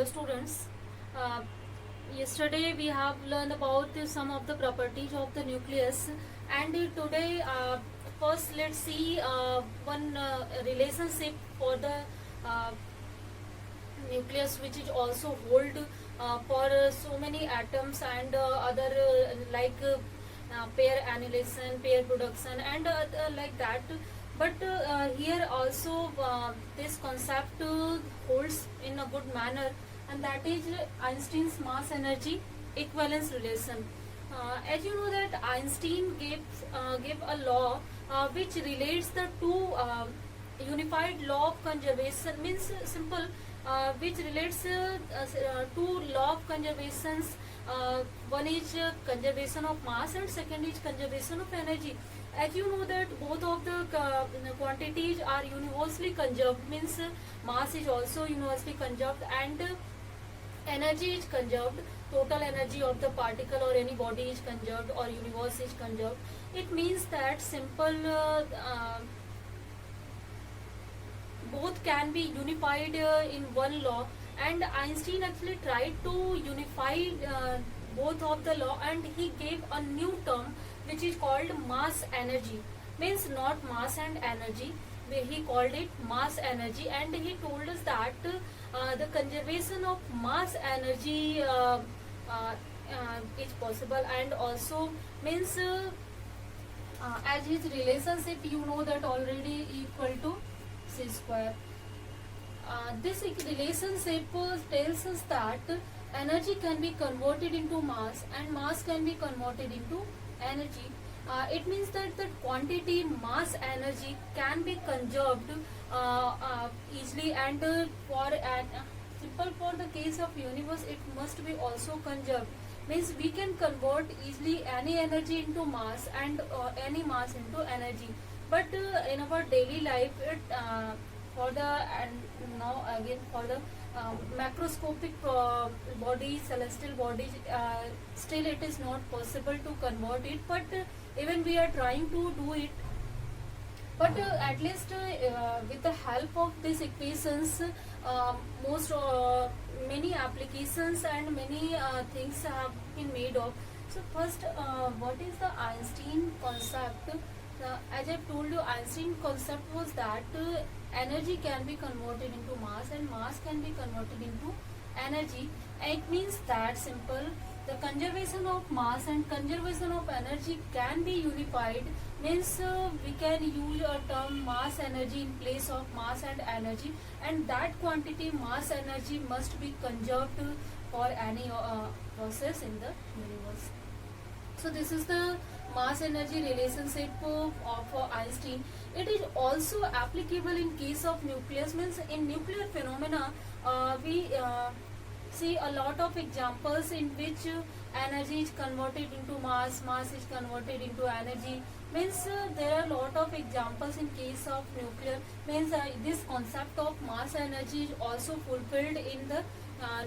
Hello students. Uh, Yesterday we have learned about some of the properties of the nucleus, and today first let's see one relationship for the uh, nucleus, which is also hold for so many atoms and other pair annihilation, pair production, and like that. But here also this concept holds in a good manner, and that is Einstein's mass energy equivalence relation. As you know that Einstein gave a law which relates the two unified law of conservation, means simple, which relates two law of conservations. One is conservation of mass and second is conservation of energy. As you know that both of the quantities are universally conserved, means mass is also universally conserved, and energy is conserved. Total energy of the particle or any body is conserved, or universe is conserved. It means that simple both can be unified in one law, and Einstein actually tried to unify both of the law, and he gave a new term which is called mass energy, means not mass and energy. He called it mass energy, and he told us that the conservation of mass energy is possible, and also means as his relationship, you know that already, equal to c square. This relationship tells us that energy can be converted into mass and mass can be converted into energy. It means that the quantity mass energy can be conserved easily, and simple, for the case of universe it must be also conserved, means we can convert easily any energy into mass and any mass into energy. But in our daily life, for the, and now again, for the macroscopic bodies, celestial bodies, still it is not possible to convert it, but even we are trying to do it. But at least with the help of these equations, most many applications and many things have been made of. So first, what is the Einstein concept? As I told you, Einstein concept was that energy can be converted into mass and mass can be converted into energy. It means that simple, the conservation of mass and conservation of energy can be unified, means we can use a term mass energy in place of mass and energy, and that quantity mass energy must be conserved for any process in the universe. So this is the mass energy relationship of Einstein. It is also applicable in case of nucleus, means in nuclear phenomena we see a lot of examples in which energy is converted into mass, mass is converted into energy, means there are a lot of examples in case of nuclear, means this concept of mass energy is also fulfilled in the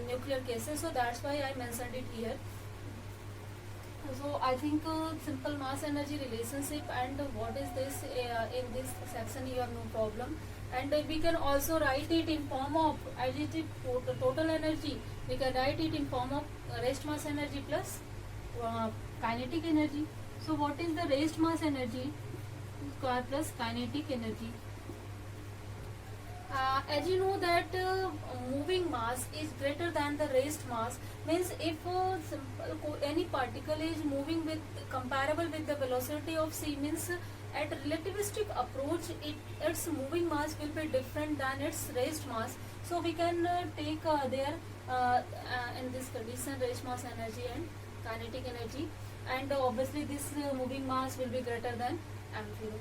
nuclear cases, so that's why I mentioned it here. So I think simple mass energy relationship, and what is this in this section you have no problem, and we can also write it in form of additive total energy. We can write it in form of rest mass energy plus kinetic energy. So what is the rest mass energy? Square plus kinetic energy. As you know that moving mass is greater than the rest mass, means if any particle is moving with comparable with the velocity of c, means at relativistic approach its moving mass will be different than its rest mass. So we can take there in this condition rest mass energy and kinetic energy, and obviously this moving mass will be greater than m0.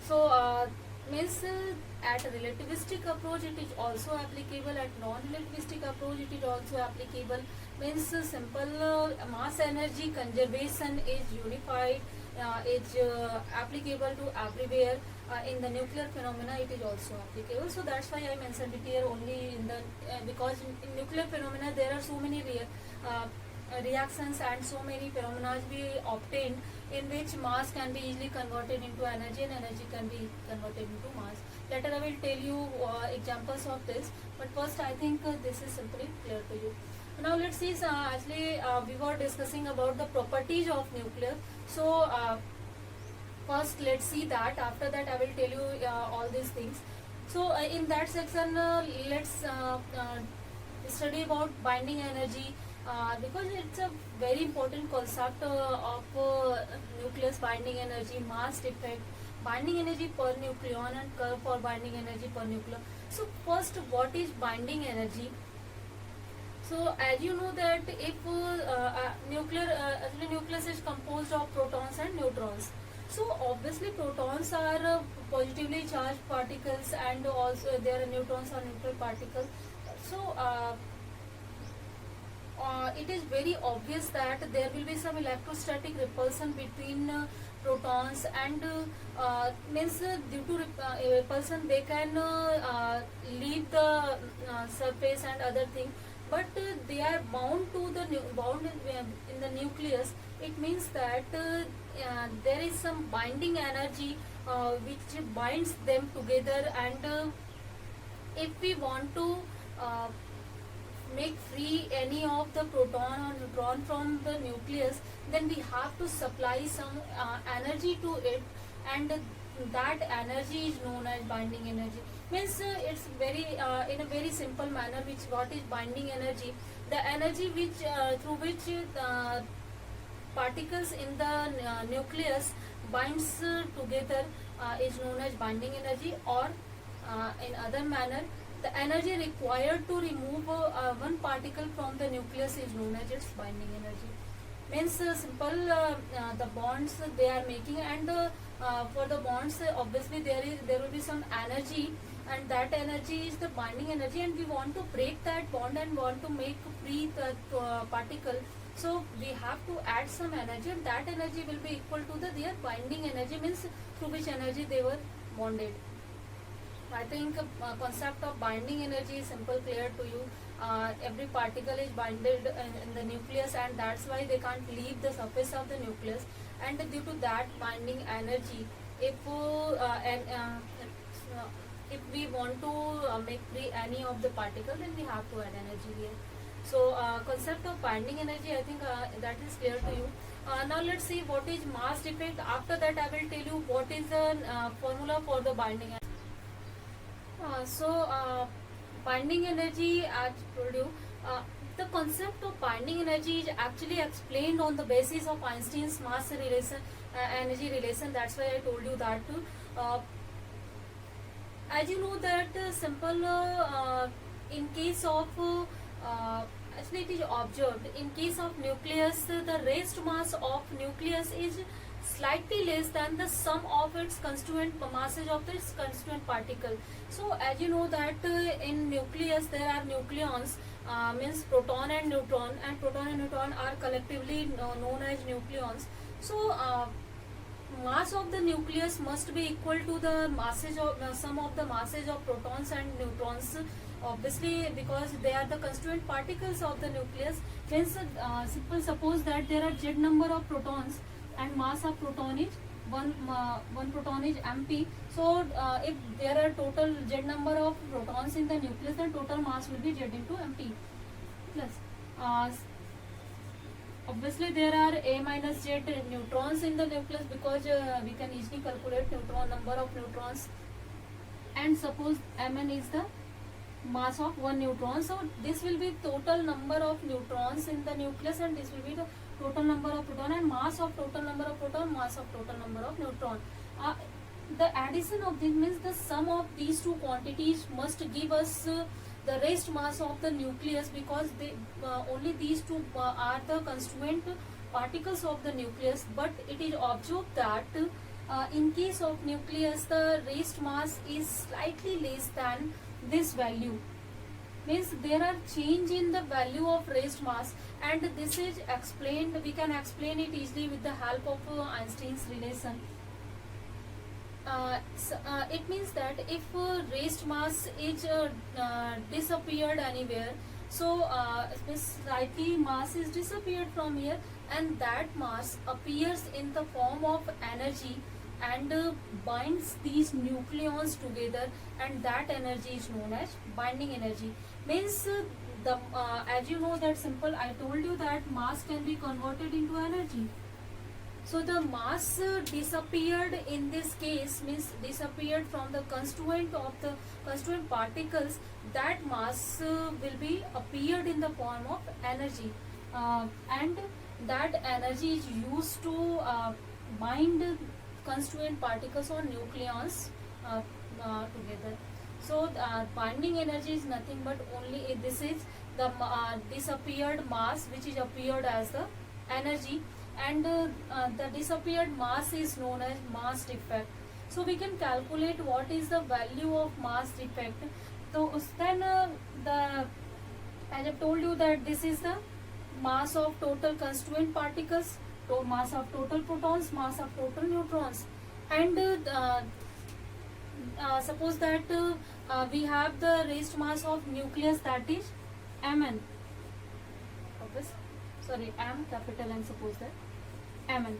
So means at relativistic approach it is also applicable, at non-relativistic approach it is also applicable, means simple mass energy conservation is unified, is applicable to everywhere. In the nuclear phenomena it is also applicable, so that's why I mentioned it here only in the because in nuclear phenomena there are so many reactions and so many phenomena we obtained in which mass can be easily converted into energy and energy can be converted into mass. Later I will tell you examples of this, but first I think this is simply clear to you. Now let's see, we were discussing about the properties of nucleus. So first let's see that, after that I will tell you all these things. So in that section let's study about binding energy, because it's a very important concept of nucleus binding energy, mass defect, binding energy per nucleon and curve for binding energy per nucleon. So first, what is binding energy? So as you know that if nucleus is composed of protons and neutrons. So obviously protons are positively charged particles and also there are neutrons are neutral particles. So it is very obvious that there will be some electrostatic repulsion between protons and due to repulsion they can leave the surface and other thing, but they are bound to the bound in the nucleus. It means that there is some binding energy which binds them together, and if we want to make free any of the proton or neutron from the nucleus, then we have to supply some energy to it, and that energy is known as binding energy. Means it's very in a very simple manner, which what is binding energy? The energy which through which particles in the nucleus binds together is known as binding energy, or in other manner, the energy required to remove one particle from the nucleus is known as its binding energy. Means simple the bonds they are making, and for the bonds obviously there will be some energy, and that energy is the binding energy, and we want to break that bond and want to make free the particle. So we have to add some energy, and that energy will be equal to their binding energy, means through which energy they were bonded. I think concept of binding energy is simple, clear to you. Every particle is binded in the nucleus, and that's why they can't leave the surface of the nucleus. And due to that binding energy, if we want to make free any of the particle, then we have to add energy here. So concept of binding energy, I think that is clear to you. Now let's see what is mass defect. After that I will tell you what is the formula for the binding energy. Binding energy, as I told you, the concept of binding energy is actually explained on the basis of Einstein's mass relation, energy relation. That's why I told you that too. As you know that simple in case of actually it is observed in case of nucleus, the rest mass of nucleus is slightly less than the sum of its constituent masses of its constituent particle. So as you know that in nucleus there are nucleons, means proton and neutron are collectively known as nucleons. So mass of the nucleus must be equal to the masses of sum of the masses of protons and neutrons, obviously because they are the constituent particles of the nucleus. Hence suppose that there are z number of protons and mass of proton is one proton is mp. So if there are total z number of protons in the nucleus, then total mass will be z into mp plus obviously there are a minus z neutrons in the nucleus, because we can easily calculate number of neutrons, and suppose mn is the mass of one neutron. So this will be total number of neutrons in the nucleus, and this will be the total number of proton, and mass of total number of proton, mass of total number of neutron. The addition of this means the sum of these two quantities must give us the rest mass of the nucleus, because they only these two are the constituent particles of the nucleus. But it is observed that in case of nucleus the rest mass is slightly less than this value, means there are change in the value of rest mass, and this is explained, we can explain it easily with the help of Einstein's relation. It means that if rest mass is disappeared anywhere, So this slightly mass is disappeared from here, and that mass appears in the form of energy and binds these nucleons together, and that energy is known as binding energy. Means the as you know that simple, I told you that mass can be converted into energy. So the mass disappeared in this case, means disappeared from the constituent of the constituent particles. That mass will be appeared in the form of energy, and that energy is used to bind constituent particles or nucleons together. So binding energy is nothing but only this is the disappeared mass which is appeared as the energy, and the disappeared mass is known as mass defect. So we can calculate what is the value of mass defect. So then the as I've told you that this is the mass of total constituent particles, mass of total protons, mass of total neutrons, and suppose that we have the raised mass of nucleus, that is Mn. Sorry, M capital N, suppose that Mn.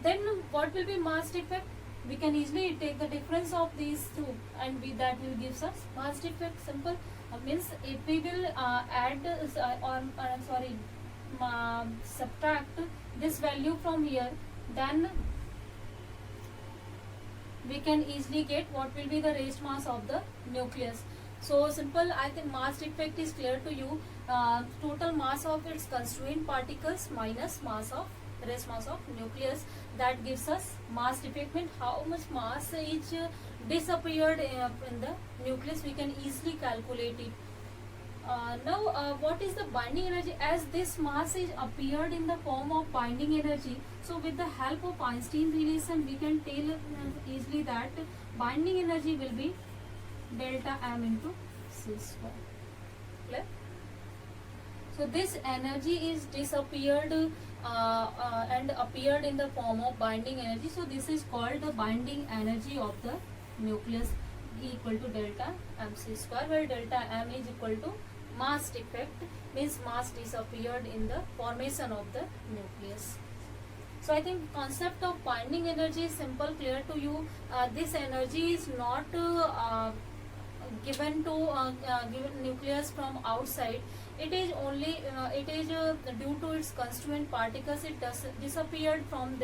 Then what will be mass defect? We can easily take the difference of these two, and that will give us mass defect. Simple. Means if we will add subtract this value from here, then we can easily get what will be the raised mass of the nucleus. So simple, I think mass defect is clear to you. Total mass of its constituent particles minus raised mass of nucleus, that gives us mass defect. Means how much mass is disappeared in the nucleus, we can easily calculate it. Now what is the binding energy? As this mass is appeared in the form of binding energy, so with the help of Einstein relation we can tell easily that binding energy will be delta M into C square. Clear? So this energy is disappeared and appeared in the form of binding energy. So this is called the binding energy of the nucleus, equal to delta mc square, where delta m is equal to mass defect, means mass disappeared in the formation of the nucleus. So I think concept of binding energy is simple, clear to you. This energy is not given to given nucleus from outside. It is only due to its constituent particles. It disappeared from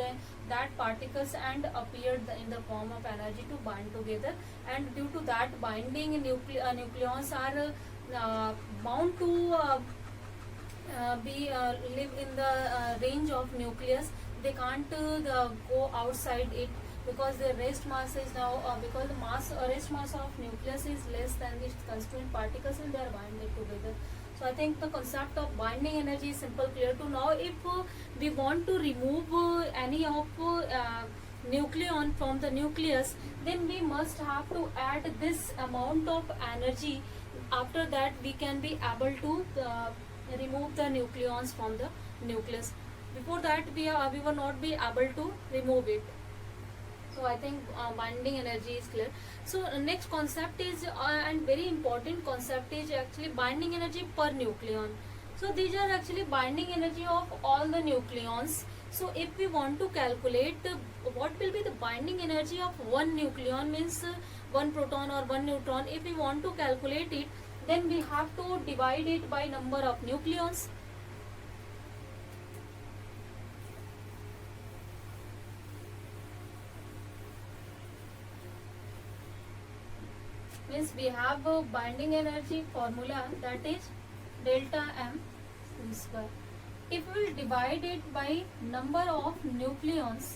that particles and appeared in the form of energy to bind together, and due to that binding, nucleons are bound to live in the range of nucleus. They can't go outside it, because the rest mass is now because the rest mass of nucleus is less than its constituent particles, and they are binded together. So I think the concept of binding energy is simple, clear to now. If we want to remove any of nucleon from the nucleus, then we must have to add this amount of energy. After that we can be able to remove the nucleons from the nucleus. Before that we will not be able to remove it. So I think binding energy is clear. So next concept is and very important concept is actually binding energy per nucleon. So these are actually binding energy of all the nucleons. So if we want to calculate what will be the binding energy of one nucleon, means one proton or one neutron, if we want to calculate it, then we have to divide it by number of nucleons. Means we have a binding energy formula, that is delta m c square. If we will divide it by number of nucleons,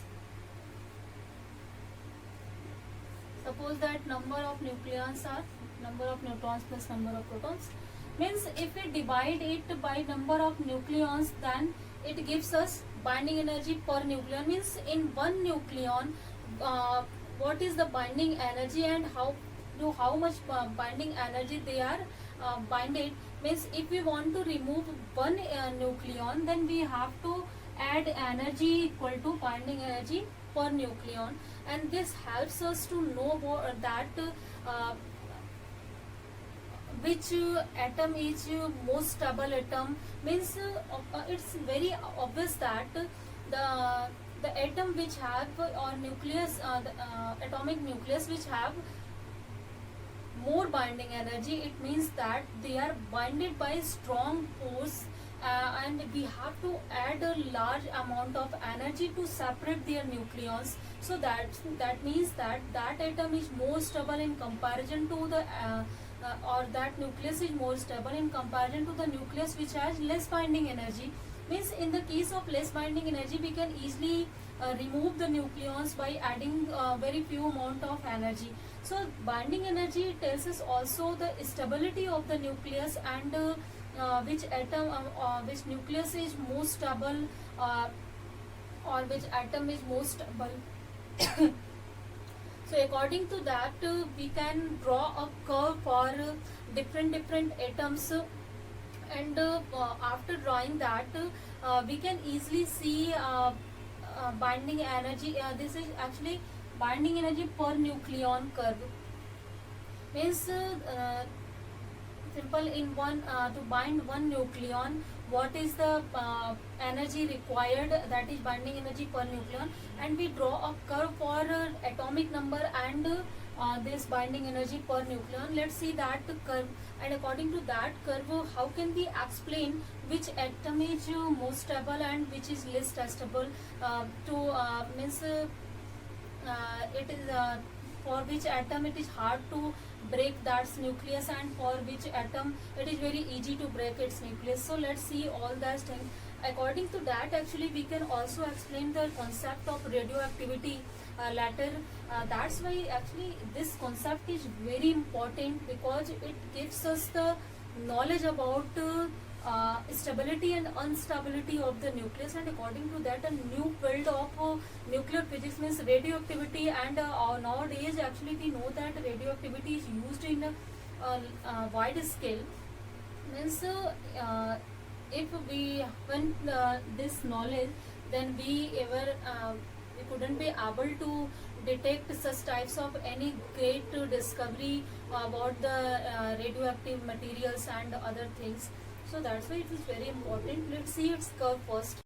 suppose that number of nucleons are number of neutrons plus number of protons, means if we divide it by number of nucleons, then it gives us binding energy per nucleon. Means in one nucleon what is the binding energy and how much binding energy they are binded. Means if we want to remove one nucleon, then we have to add energy equal to binding energy per nucleon, and this helps us to know that which atom is most stable atom, means it's very obvious that the atom which have or nucleus, the atomic nucleus which have more binding energy, it means that they are binded by strong force, and we have to add a large amount of energy to separate their nucleons. So that means that atom is more stable in comparison to the or that nucleus is more stable in comparison to the nucleus which has less binding energy. Means in the case of less binding energy, we can easily remove the nucleons by adding very few amount of energy. So binding energy tells us also the stability of the nucleus, and which atom which nucleus is most stable, or which atom is most stable. So according to that, we can draw a curve for different atoms, and after drawing that, we can easily see binding energy. This is actually binding energy per nucleon curve. Means simple, in one to bind one nucleon, what is the energy required, that is binding energy per nucleon, and we draw a curve for atomic number and this binding energy per nucleon. Let's see that curve, and according to that curve, how can we explain which atom is most stable and which is less stable, means it is for which atom it is hard to break that nucleus, and for which atom it is very easy to break its nucleus. So let's see all that things. According to that, actually we can also explain the concept of radioactivity later. That's why actually this concept is very important, because it gives us the knowledge about stability and instability of the nucleus. And according to that, a new field of nuclear physics means radioactivity, and nowadays actually we know that radioactivity is used in a wide scale. Means if we when this knowledge, then we couldn't be able to detect such types of any great discovery about the radioactive materials and other things. So that's why it is very important. Let's see its curve first.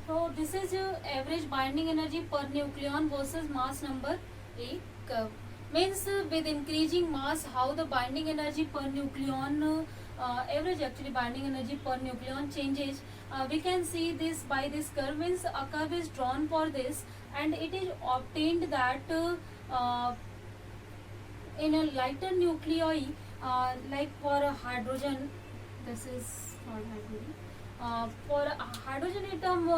So this is average binding energy per nucleon versus mass number A curve. Means with increasing mass, how the binding energy per nucleon, average actually binding energy per nucleon changes. We can see this by this curve. Means a curve is drawn for this, and it is obtained that in a lighter nuclei, like for a hydrogen, this is not hydrogen. For a hydrogen atom,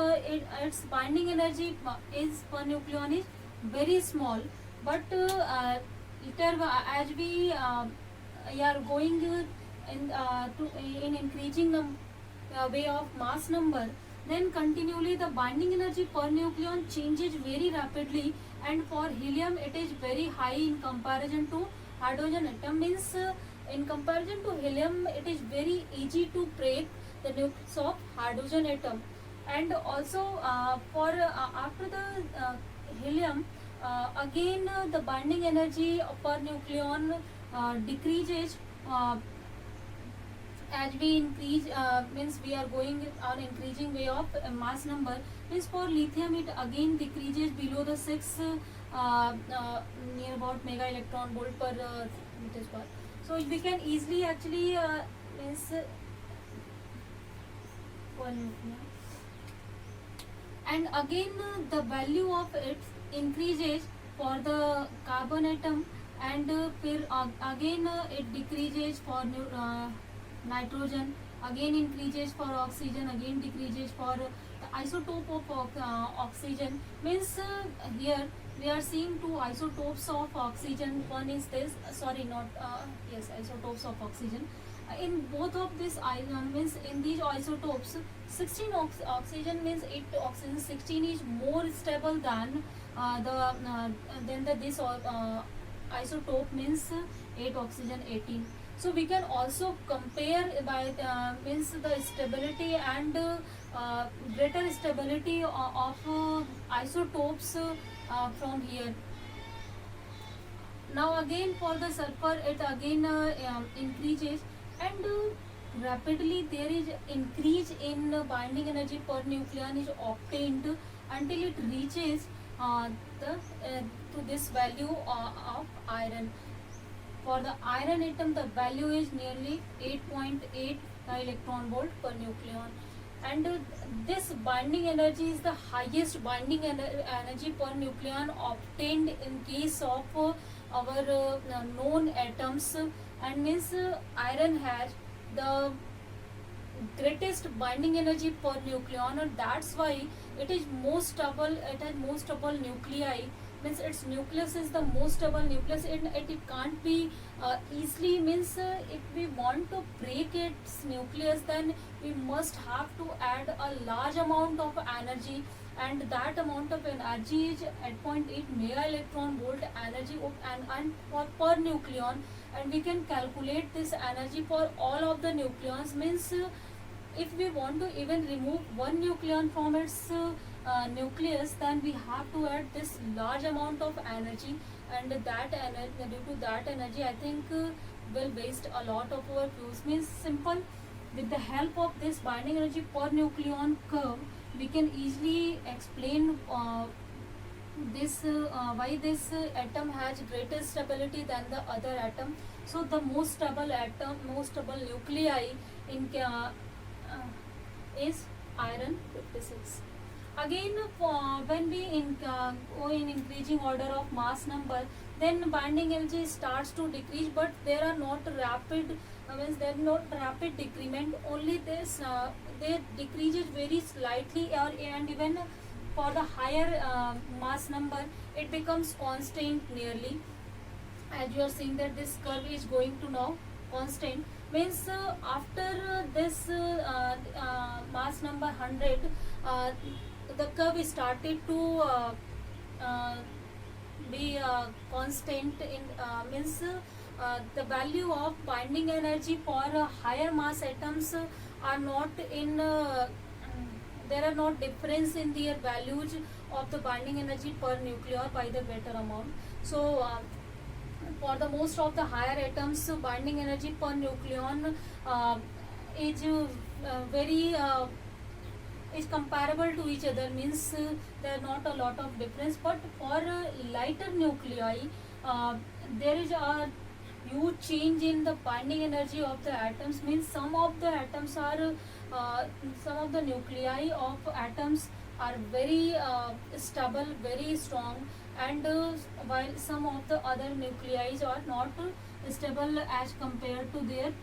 its binding energy is per nucleon is very small, but later as we are going in increasing the way of mass number, then continually the binding energy per nucleon changes very rapidly, and for helium it is very high in comparison to hydrogen atom. Means in comparison to helium, it is very easy to break the nucleus of hydrogen atom. And also for after the helium, again the binding energy per nucleon decreases as we increase, means we are going on increasing way of mass number. Means for lithium it again decreases below the 6 near about mega electron volt per meter square. So we can easily actually means and again the value of it increases for the carbon atom, and again it decreases for nitrogen, again increases for oxygen, again decreases for the isotope of oxygen. Means here we are seeing two isotopes of oxygen. One is this, sorry, not yes, isotopes of oxygen. In both of these means in these isotopes, 16 oxygen means 8 oxygen 16 is more stable than this isotope means 8 oxygen 18. So we can also compare by means the stability and greater stability of isotopes from here. Now again for the sulfur, it again increases, and rapidly there is increase in binding energy per nucleon is obtained until it reaches the to this value of iron. For the iron atom, the value is nearly 8.8 electron volt per nucleon. And this binding energy is the highest binding energy per nucleon obtained in case of our known atoms, and means iron has the greatest binding energy per nucleon, and that's why it is most stable. It has most stable nuclei, means its nucleus is the most stable nucleus, and it can't be easily, means if we want to break its nucleus, then we must have to add a large amount of energy, and that amount of energy is 8.8 mega electron volt energy of and for per nucleon, and we can calculate this energy for all of the nucleons, means if we want to even remove one nucleon from its nucleus, then we have to add this large amount of energy, and that energy, due to that energy, I think will waste a lot of our fuels. Means simple, with the help of this binding energy per nucleon curve, we can easily explain this why this atom has greater stability than the other atom. So the most stable atom, most stable nuclei in is iron 56. Again, when we go in increasing order of mass number, then binding energy starts to decrease, but there are not rapid, means there are not rapid decrement. Only this they decreases very slightly, or and even for the higher mass number, it becomes constant nearly. As you are seeing that this curve is going to now constant, means after this mass number 100, the curve started to be constant in means the value of binding energy for higher mass atoms are not in there are not difference in their values of the binding energy per nucleon by the greater amount. So for the most of the higher atoms, binding energy per nucleon is very is comparable to each other, means there are not a lot of difference. But for lighter nuclei, there is a huge change in the binding energy of the atoms, means some of the atoms are some of the nuclei of atoms are very stable, very strong, and while some of the other nuclei are not stable as compared to their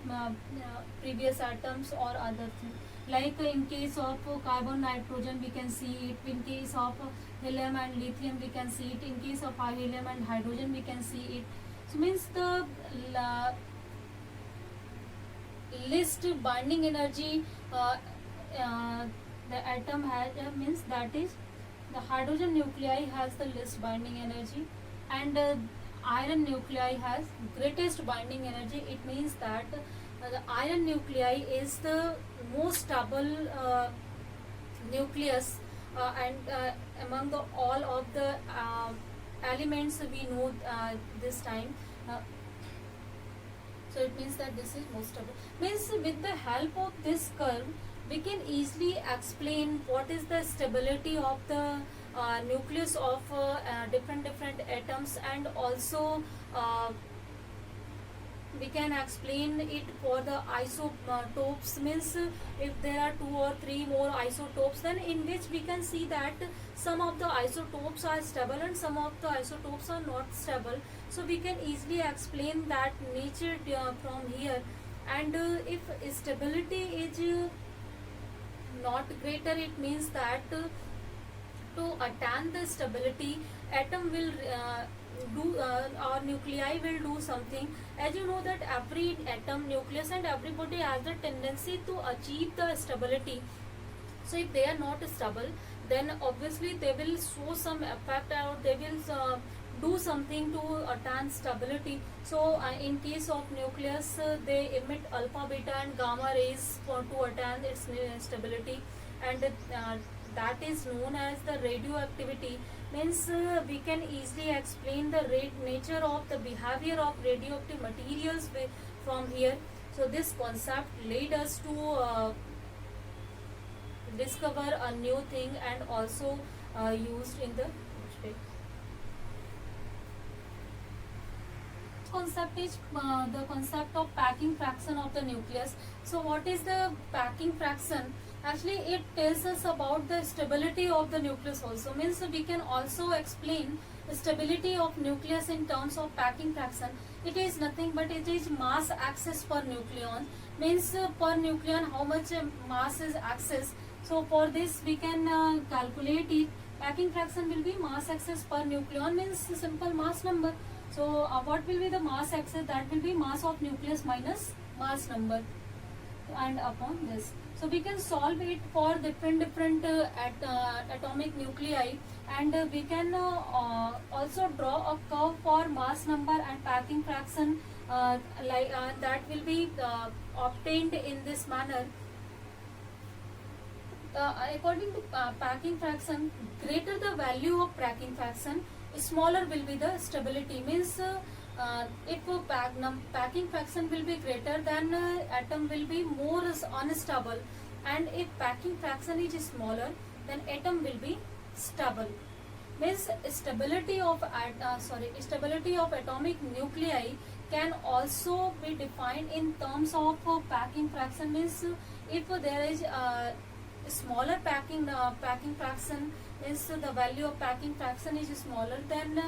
previous atoms or other things. Like in case of carbon, nitrogen, we can see it. In case of helium and lithium, we can see it. In case of helium and hydrogen, we can see it. So means the least binding energy the atom has, means that is the hydrogen nuclei has the least binding energy, and iron nuclei has greatest binding energy. It means that the iron nuclei is the most stable nucleus, and among the all of the elements we know this time. So it means that this is most stable. Means with the help of this curve, we can easily explain what is the stability of the nucleus of different atoms, and also we can explain it for the isotopes. Means if there are 2 or 3 more isotopes, then in which we can see that some of the isotopes are stable and some of the isotopes are not stable. So we can easily explain that nature from here. And if stability is not greater, it means that to attain the stability, atom will do or nuclei will do something. As you know that every atom, nucleus, and everybody has the tendency to achieve the stability. So if they are not stable, then obviously they will show some effect, or they will do something to attain stability. So in case of nucleus, they emit alpha, beta, and gamma rays to attain its stability, and that is known as the radioactivity. means we can easily explain the nature of the behavior of radioactive materials from here. So this concept led us to discover a new thing and also used in the concept is the concept of packing fraction of the nucleus. So what is the packing fraction? Actually it tells us about the stability of the nucleus also, means we can also explain the stability of nucleus in terms of packing fraction. It is nothing but it is mass access per nucleon, means per nucleon how much mass is access. So for this we can calculate it. Packing fraction will be mass access per nucleon, means simple mass number. So what will be the mass access? That will be mass of nucleus minus mass number and upon this. So we can solve it for different atomic nuclei, and we can also draw a curve for mass number and packing fraction that will be obtained in this manner. According to packing fraction, greater the value of packing fraction, smaller will be the stability, means if packing fraction will be greater, then atom will be more unstable, and if packing fraction is smaller, then atom will be stable. Means stability of atomic nuclei can also be defined in terms of packing fraction, means if there is smaller packing fraction, means the value of packing fraction is smaller, then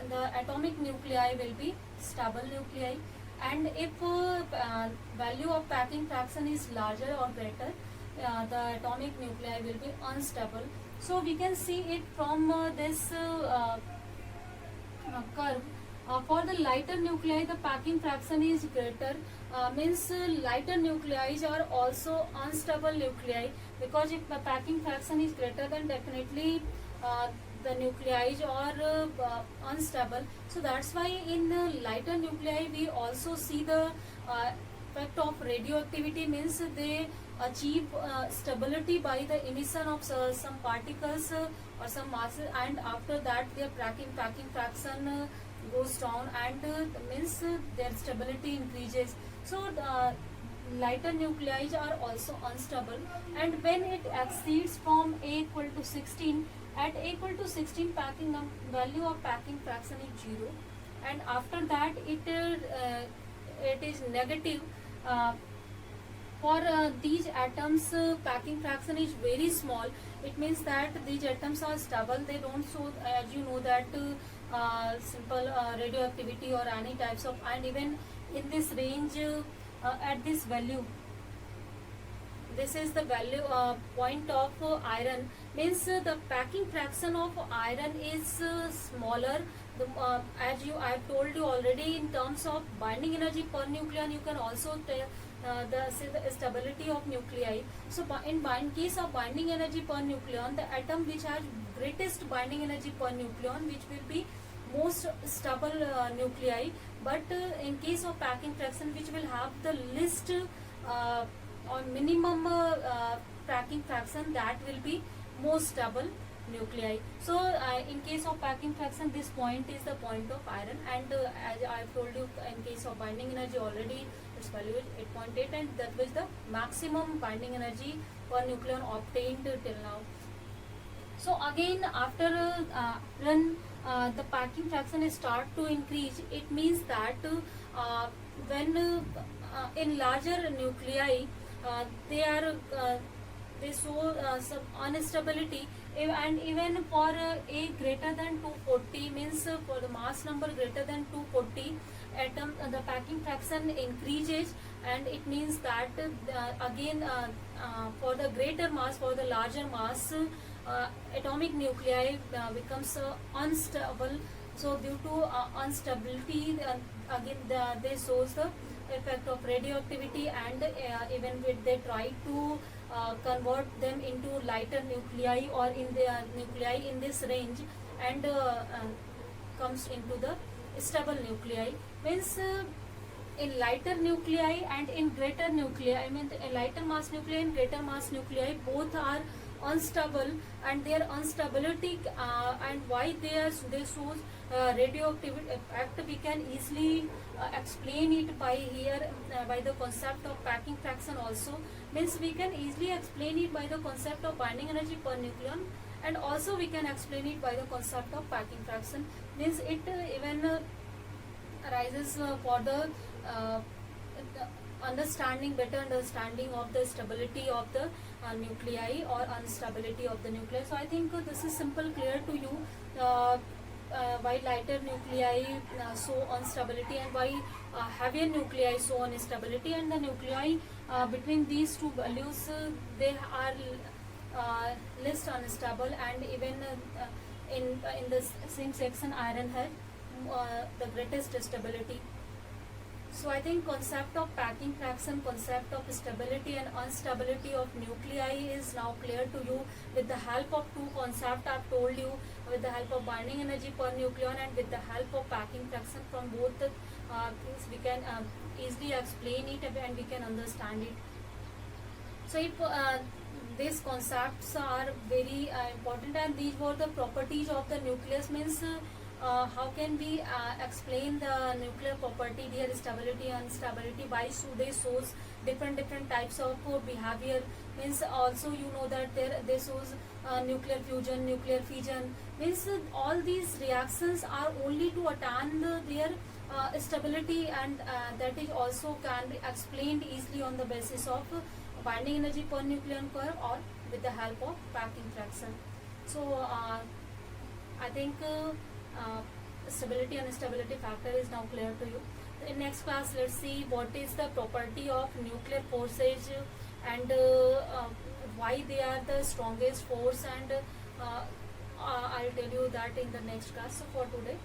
the atomic nuclei will be stable nuclei, and if value of packing fraction is larger or greater, the atomic nuclei will be unstable. So we can see it from this curve. For the lighter nuclei, the packing fraction is greater, means lighter nuclei are also unstable nuclei, because if the packing fraction is greater, then definitely the nuclei are unstable. So that's why in lighter nuclei we also see the effect of radioactivity, means they achieve stability by the emission of some particles or some masses, and after that their packing fraction goes down, and means their stability increases. So lighter nuclei are also unstable, and when it exceeds from A equal to 16, at A equal to 16 packing value of packing fraction is 0, and after that it is negative. For these atoms packing fraction is very small. It means that these atoms are stable, they don't show, as you know, that simple radioactivity or any types of, and even in this range at this value, this is the value point of iron, means the packing fraction of iron is smaller. As I have told you already, in terms of binding energy per nucleon, you can also tell the stability of nuclei. So in case of binding energy per nucleon, the atom which has greatest binding energy per nucleon, which will be most stable nuclei, but in case of packing fraction, which will have the least or minimum packing fraction, that will be most stable nuclei. So in case of packing fraction, this point is the point of iron, and as I have told you, in case of binding energy already its value is 8.8, and that was the maximum binding energy per nucleon obtained till now. So again, after when the packing fraction start to increase, it means that when in larger nuclei they show some instability, and even for A greater than 240, means for the mass number greater than 240 atom, the packing fraction increases, and it means that again for the greater mass, for the larger mass, atomic nuclei becomes unstable. So due to instability, again they shows the effect of radioactivity, and even when they try to convert them into lighter nuclei or in the nuclei in this range, and comes into the stable nuclei, means in lighter nuclei and in greater nuclei, I mean lighter mass nuclei and greater mass nuclei, both are unstable, and their instability and why they shows radioactive effect, we can easily explain it by here by the concept of packing fraction also. Means we can easily explain it by the concept of binding energy per nucleon, and also we can explain it by the concept of packing fraction. Means it even arises for the better understanding of the stability of the nuclei or instability of the nuclei. So I think this is simple, clear to you. Why lighter nuclei show instability, and why heavier nuclei show instability, and the nuclei between these two values they are less unstable, and even in the same section iron has the greatest stability. So I think concept of packing fraction, concept of stability and instability of nuclei is now clear to you. With the help of two concepts I've told you, with the help of binding energy per nucleon and with the help of packing fraction, from both the things we can easily explain it and we can understand it. So if these concepts are very important, and these were the properties of the nucleus. Means how can we explain the nuclear property, their stability and instability, by they shows different types of behavior. Means also you know that they shows nuclear fusion, nuclear fission. Means all these reactions are only to attain their stability, and that is also can be explained easily on the basis of binding energy per nucleon curve or with the help of packing fraction. So I think stability and stability factor is now clear to you. In next class, let's see what is the property of nuclear forces and why they are the strongest force, and I'll tell you that in the next class. So for today,